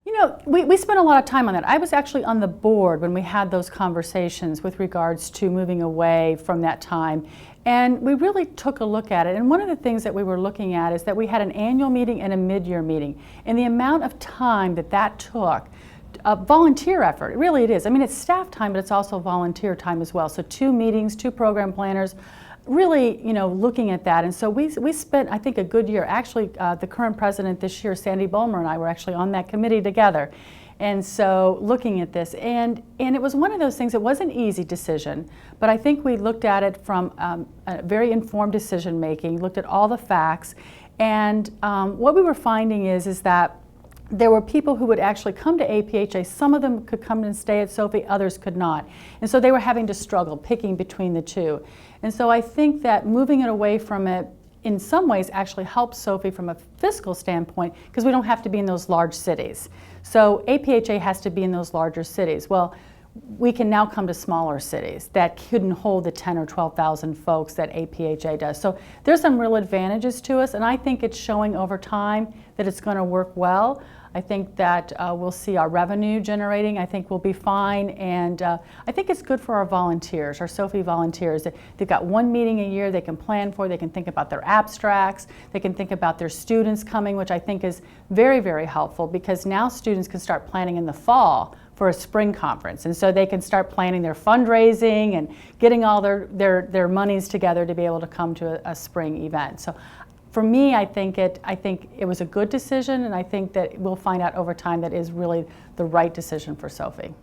You know, we spent a lot of time on that. I was actually on the board when we had those conversations with regards to moving away from that time. And we really took a look at it. And one of the things that we were looking at is that we had an annual meeting and a mid-year meeting. And the amount of time that that took, volunteer effort, really it is. I mean, it's staff time, but it's also volunteer time as well. So 2 meetings, 2 program planners, really, you know, looking at that. And so we spent, I think, a good year. Actually, the current president this year, Sandy Bulmer, and I were actually on that committee together. And so looking at this, and it was one of those things, it was an easy decision, but I think we looked at it from a very informed decision making, looked at all the facts, and what we were finding is that there were people who would actually come to APHA. Some of them could come and stay at Sophe, others could not. And so they were having to struggle, picking between the two. And so I think that moving it away from it in some ways actually helps Sophe from a fiscal standpoint because we don't have to be in those large cities. So APHA has to be in those larger cities. Well, we can now come to smaller cities that couldn't hold the 10 or 12,000 folks that APHA does. So there's some real advantages to us, and I think it's showing over time that it's going to work well. I think that we'll see our revenue generating. I think we'll be fine, and I think it's good for our volunteers, our Sophe volunteers. They've got 1 meeting a year they can plan for. They can think about their abstracts. They can think about their students coming, which I think is very, very helpful because now students can start planning in the fall for a spring conference, and so they can start planning their fundraising and getting all their monies together to be able to come to a spring event. So for me, I think it was a good decision, and I think that we'll find out over time that is really the right decision for Sophe.